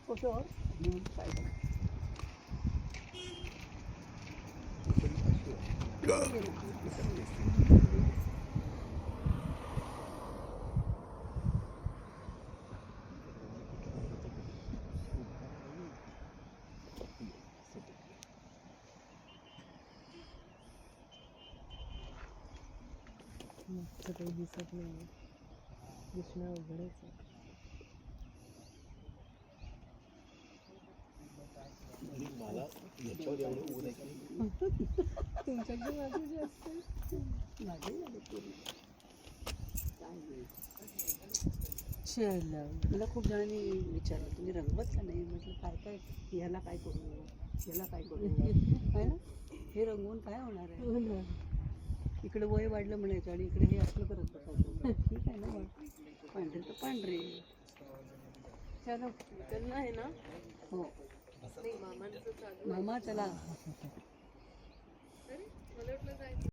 कशावर काय काही दिसत नाही. दिसणं अवघडच आहे. मला याच्यावर एवढं ऊन आहे की तुमच्याकडे माझे जास्त माझे शेळला मला खूप जणांनी विचारलं तुम्ही रंगवत का नाही. म्हटलं काय काय याला काय करू याला काय करू आहे ना. हे रंगवून काय होणार आहे. इकडे वय वाढलं म्हणायचं आणि इकडे हे असलं करत बसायचं. ठीक आहे ना. पांढरे तर पांढरे त्यांना आहे ना. हो नाही मामांचं चालू मामा चला मला वाटलं जायचं.